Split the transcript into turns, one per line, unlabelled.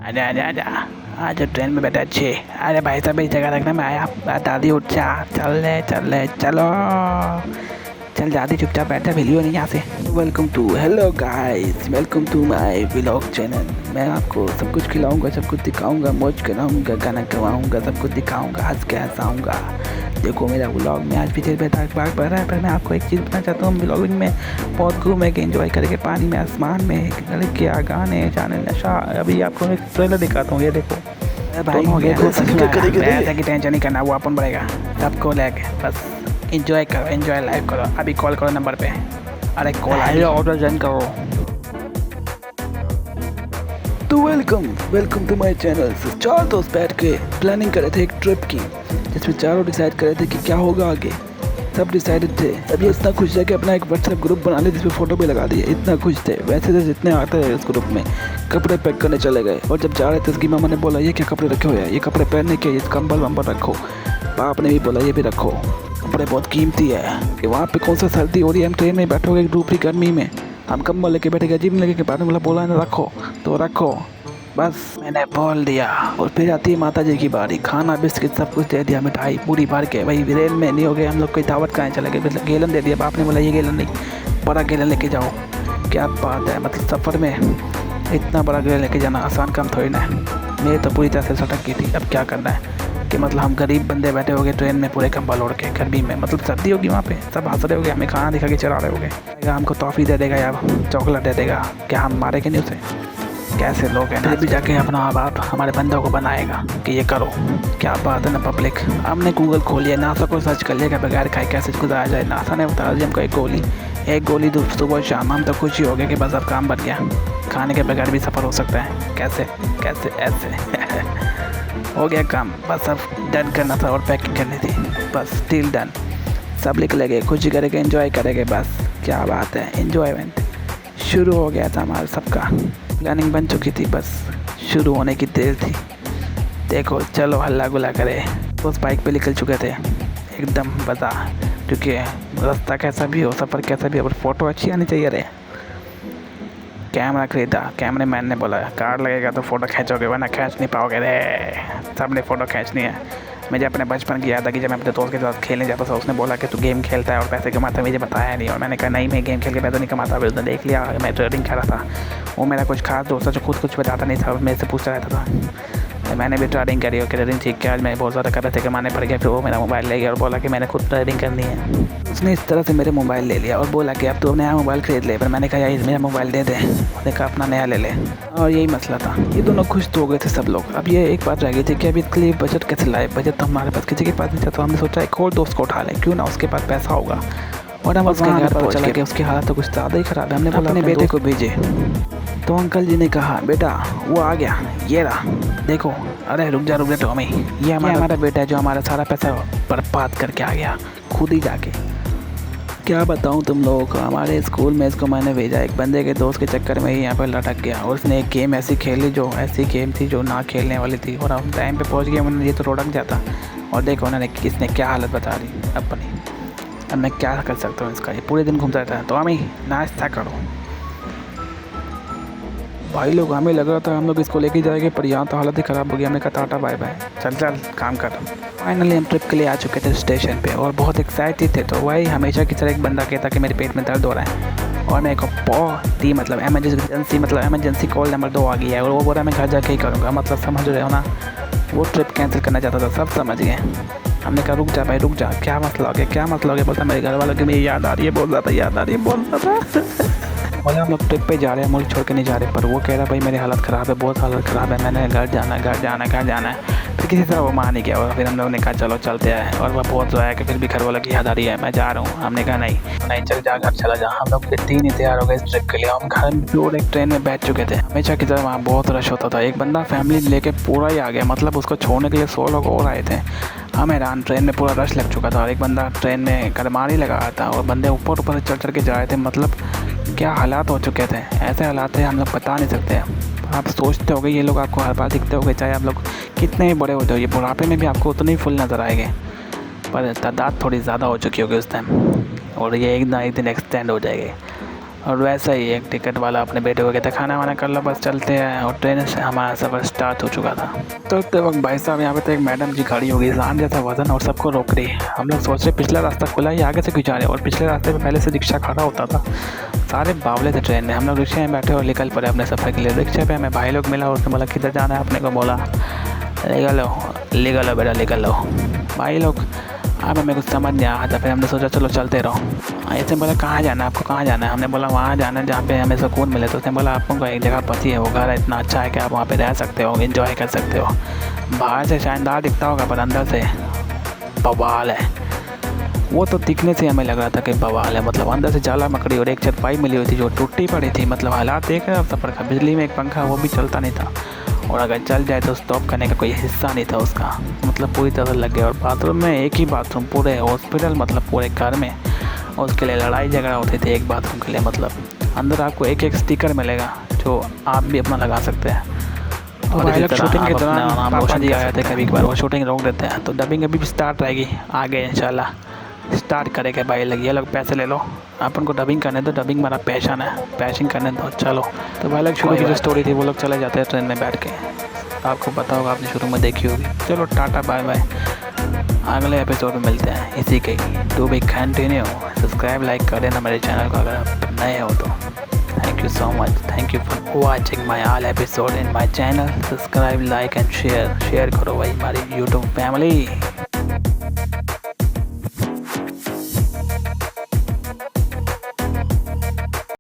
आजा आजा आजा आज ट्रेन में बैठे अच्छे। अरे भाई साहब इस जगह रखना, मैं आया। दादी उठ जा, चल ले चलो। चल दादी चुपचाप बैठा, भिलियो नहीं यहाँ से। Welcome to hello guys, welcome to my vlog channel. मैं आपको सब कुछ खिलाऊंगा, सब कुछ दिखाऊंगा, मौज कराऊंगा, गाना करवाऊंगा, सब कुछ दिखाऊंगा, हंस के हंसाऊंगा। देखो मेरा व्लॉग में आज पीछे बैठा बाग बढ़ रहा है, पर मैं आपको एक चीज़ बताना चाहता हूँ। व्लॉगिंग में बहुत घूमेंगे, एंजॉय करेंगे, पानी में, आसमान में, क्या गाने जाने नशा। अभी आपको एक ट्रेलर दिखाता हूँ, ये देखो भाई। हो गया ऐसा की टेंशन नहीं करना, वो अपन बढ़ेगा सबको लेके। बस एंजॉय करो, एंजॉय लाइफ करो। अभी कॉल करो नंबर पे। अरे कॉल आए, ऑर्डर ज्वाइन करो। तो वेलकम टू माय चैनल। चार दोस्त बैठ के प्लानिंग कर रहे थे एक ट्रिप की, जिसमें चारों डिसाइड कर रहे थे कि क्या होगा आगे। सब डिसाइडेड थे। अभी इतना खुश है कि अपना एक व्हाट्सएप ग्रुप बना लिया, जिसमें फ़ोटो भी लगा दिए। इतना खुश थे। वैसे तो जितने आते हैं उस ग्रुप में कपड़े पैक करने चले गए। और जब जा रहे थे उसकी मामा ने बोला, ये क्या कपड़े रखे हुए हैं, ये कपड़े पहनने के, ये कंबल वंबल रखो। बाप ने भी बोला ये भी रखो, कपड़े बहुत कीमती है कि वहाँ पे कौन सा सर्दी हो रही है, हम ट्रेन में बैठोगे धूपरी गर्मी में, हम कंबल लेके बैठेगा, अजीब नहीं लगेगा। बाद में बोला ना रखो तो रखो, बस मैंने बोल दिया। और फिर आती है माता जी की बारी। खाना बिस्किट सब कुछ दे दिया, मिठाई पूरी भर के। भाई रेल में नहीं हो गए हम लोग, कोई दावत कहाँ चले गए। गैलन दे दिया, बाप ने बोला ये गैलन नहीं, बड़ा गैलन लेके जाओ। क्या बात है, मतलब सफ़र में इतना बड़ा गैलन लेके जाना आसान काम थोड़ी ना है। मेरी तो पूरी तरह से सटक गई थी। अब क्या करना है कि मतलब हम गरीब बंदे बैठे हो गए ट्रेन में, पूरे कंबल ओढ़ के गर्मी में, मतलब सर्दी होगी वहाँ पे, सब हंस रहे होगे, हमें खाना दिखा के चला रहे होगे। हमको टॉफ़ी दे देगा या चॉकलेट दे देगा, क्या हम मारे कि नहीं उसे? कैसे लोग हैं ना, भी जाके अपना बाप हमारे बंदों को बनाएगा कि ये करो। क्या बात है ना पब्लिक। हमने गूगल खोल लिया, नासा को सर्च कर लिया कि बगैर खाए कैसे गुजारा जाए। नासा ने बताया जी हमको एक गोली सुबह शाम। हम तो खुश ही हो गए कि बस अब काम बन गया, खाने के बगैर भी सफ़र हो सकता है। कैसे कैसे ऐसे हो गया काम। बस अब डन करना था और पैकिंग करनी थी, बस डील डन। सब निकले गए, खुशी करेंगे, एंजॉय करेंगे, बस क्या बात है। एंजॉयमेंट शुरू हो गया था हमारा सबका, प्लानिंग बन चुकी थी, बस शुरू होने की देर थी। देखो चलो हल्ला गुला करे। उस बाइक पे निकल चुके थे एकदम बता, क्योंकि रास्ता कैसा भी हो, सफ़र कैसा भी हो, पर फ़ोटो अच्छी आनी चाहिए रे। कैमरा खरीदा, कैमरे मैन ने बोला कार्ड लगेगा तो फ़ोटो खींचोगे, वरना खींच नहीं पाओगे रे। सब ने फ़ोटो खींचनी है। मुझे अपने बचपन की याद आ कि जब मैं अपने दोस्त के साथ खेलने जाता था, उसने बोला कि तू गेम खेलता है और पैसे कमाता है, मुझे बताया नहीं। और मैंने कहा नहीं, मैं गेम खेल के पैसे नहीं कमाता। फिर उसने देख लिया मैं ट्रेडिंग कर रहा था। वो मेरा कुछ खास दोस्त था जो खुद कुछ बताता नहीं था, मेरे से पूछता रहता था। मैंने भी ट्रेडिंग करी और ट्रेडिंग सीख के आज मैं बहुत ज़्यादा कर रहे थे, कमाने पड़ गया। फिर वो मेरा मोबाइल ले गया और बोला कि मैंने खुद ट्रेडिंग करनी है। उसने इस तरह से मेरे मोबाइल ले लिया और बोला कि अब तो नया मोबाइल खरीद ले। पर मैंने कहा यार मेरा मोबाइल दे दे। उसने कहा अपना नया ले ले, और यही मसला था। ये दोनों खुश तो हो गए थे सब लोग। अब ये एक बात रह गई थी कि अभी इसके लिए बजट कैसे लाए। बजट तो हमारे पास किसी के पास नहीं था, तो हमने सोचा एक और दोस्त को उठा लें, क्यों ना उसके पास पैसा होगा। और हम उसके घर पर चला गया, उसकी हालत तो कुछ ज़्यादा ही ख़राब है। हमने बोला अपने बेटे को भेजे, तो अंकल जी ने कहा बेटा वो आ गया, ये रहा देखो। अरे रुक जा टॉमी, ये हमारा बेटा है जो हमारा सारा पैसा बर्बाद करके आ गया खुद ही जाके। क्या बताऊं तुम लोगों को, हमारे स्कूल में इसको मैंने भेजा एक बंदे के दोस्त के चक्कर में ही यहाँ पर लटक गया। और उसने एक गेम ऐसी खेली जो ऐसी गेम थी जो ना खेलने वाली थी, और हम टाइम पे पहुँच गए, मैंने ये तो रोड़क जाता। और देखो उन्होंने किसने क्या हालत बता दी अपनी। अब मैं क्या कर सकता हूँ इसका, ये पूरे दिन घूमता रहता है। तो हमें नाश्ता करो भाई लोग। हमें लग रहा था हम लोग इसको लेके जाएंगे, पर यहाँ तो हालत ही ख़राब हो गई। हमने कहा टाटा बाय बाय, चल काम कर। फाइनली हम ट्रिप के लिए आ चुके थे स्टेशन पे और बहुत एक्साइटेड थे। तो वही हमेशा की तरह एक बंदा कहता कि मेरे पेट में दर्द हो रहा है, और मेरे को बहुत ही मतलब एमरजेंसी कॉल नंबर 2 आ गई है, और वो बोल रहा है मैं घर जाके ही करूँगा। मतलब समझ रहे हो ना, वो ट्रिप कैंसिल करना चाहता था, सब समझ गए। हमने कहा रुक जा भाई रुक जा, क्या मसला हो गया, क्या मसला हो गया। बोलता मेरे घर वालों की मेरी याद आ रही है, बोल रहा था याद आ रही है, बोल रहा था। बोले हम लोग ट्रिप पे जा रहे हैं, मुल्क छोड़ के नहीं जा रहे। पर वो कह रहा भाई मेरी हालत ख़राब है, बहुत हालत ख़राब है, मैंने घर जाना है। फिर किसी तरह वो मान नहीं गया। और फिर हम लोग ने कहा चलो चलते हैं। और वह बहुत रोया कि फिर भी घर वालों की याद आ रही है, मैं जा रहा हूँ। हमने कहा नहीं चल जा, घर चला जा। हम लोग फिर 3 ही तैयार हो गए इस ट्रिप के लिए। हम घर में और एक ट्रेन में बैठ चुके थे। हमेशा की तरह वहाँ बहुत रश होता था। एक बंदा फैमिली लेके पूरा ही आ गया, मतलब उसको छोड़ने के लिए 100 लोग और आए थे। हम हैरान, ट्रेन में पूरा रश लग चुका था और एक बंदा ट्रेन में गरमारी लगा रहा था और बंदे ऊपर से चढ़ के जा रहे थे। मतलब क्या हालात हो चुके थे, ऐसे हालात थे हम लोग बता नहीं सकते। आप सोचते होगे ये लोग आपको हर बार दिखते होंगे, चाहे आप लोग कितने ही बड़े होते हो, ये बुढ़ापे में भी आपको उतने ही फुल नज़र आएंगे, पर तादाद थोड़ी ज़्यादा हो चुकी होगी उस टाइम, और ये एक दिन एक्सटेंड हो जाएगी। और वैसा ही एक टिकट वाला अपने बेटे को कहता खाना वाना कर लो बस चलते हैं, और ट्रेन से हमारा सफ़र स्टार्ट हो चुका था। तो उतने वक्त भाई साहब यहाँ पे तो एक मैडम जी खड़ी हो गई, इंसान जैसा वजन, और सबको रोक रही। हम लोग सोच रहे पिछला रास्ता खुला ही, आगे से क्यों जा रहे, और पिछले रास्ते पे पहले से रिक्शा खड़ा होता था। सारे बावले थे ट्रेन में। हम लोग रिक्शे में बैठे और निकल पड़े अपने सफ़र के लिए। रिक्शे पे हमें भाई लोग मिला, उसने बोला किधर जाना है, अपने को बोला ले लो बेटा निकल लो। भाई लोग अब हमें कुछ समझ नहीं आया था, फिर हमने सोचा चलो चलते रहो। ऐसे बोला कहाँ जाना है आपको, कहाँ जाना है, हमने बोला वहाँ जाना है जहाँ पे हमें सुकून मिले। तो उसने बोला आपको एक जगह पति है, वो घर है इतना अच्छा है कि आप वहाँ पे रह सकते हो, एंजॉय कर सकते हो। बाहर से शानदार दिखता होगा पर अंदर से बवाल है। वो तो दिखने से हमें लग रहा था कि बवाल है, मतलब अंदर से जाला मकड़ी, और एक चरपाई मिली हुई थी जो टूटी पड़ी थी। मतलब हालात देख रहे हो सफ़र का, बिजली में एक पंखा वो भी चलता नहीं था, और अगर चल जाए तो स्टॉप करने का कोई हिस्सा नहीं था उसका, मतलब पूरी तरह लग गया। और बाथरूम में एक ही बाथरूम पूरे हॉस्पिटल, मतलब पूरे घर में, और उसके लिए लड़ाई झगड़ा होती थी एक बाथरूम के लिए। मतलब अंदर आपको एक एक स्टिकर मिलेगा जो आप भी अपना लगा सकते हैं। और इसी तरह शूटिंग के दौरान रोशन जी आए थे, कभी कभार वो शूटिंग रोक देते हैं। तो डबिंग अभी भी स्टार्ट रहेगी आगे इंशाल्लाह, स्टार्ट करेंगे भाई लग ये लोग पैसे ले लो, अपन को डबिंग करने दो, डबिंग मेरा पैशन है, पैशन करने दो चलो। तो भाई लोग शुरू की जो स्टोरी थी वो लोग चले जाते हैं ट्रेन में बैठ के, आपको पता होगा, आपने शुरू में देखी होगी। चलो टाटा बाय बाय, अगले एपिसोड में मिलते हैं इसी के। To be continue, subscribe like कर देना मेरे चैनल को अगर आप नए हो तो। Thank you so much, thank you for watching my all episode in my channel. Subscribe like and share करो भाई हमारी यूट्यूब फैमिली।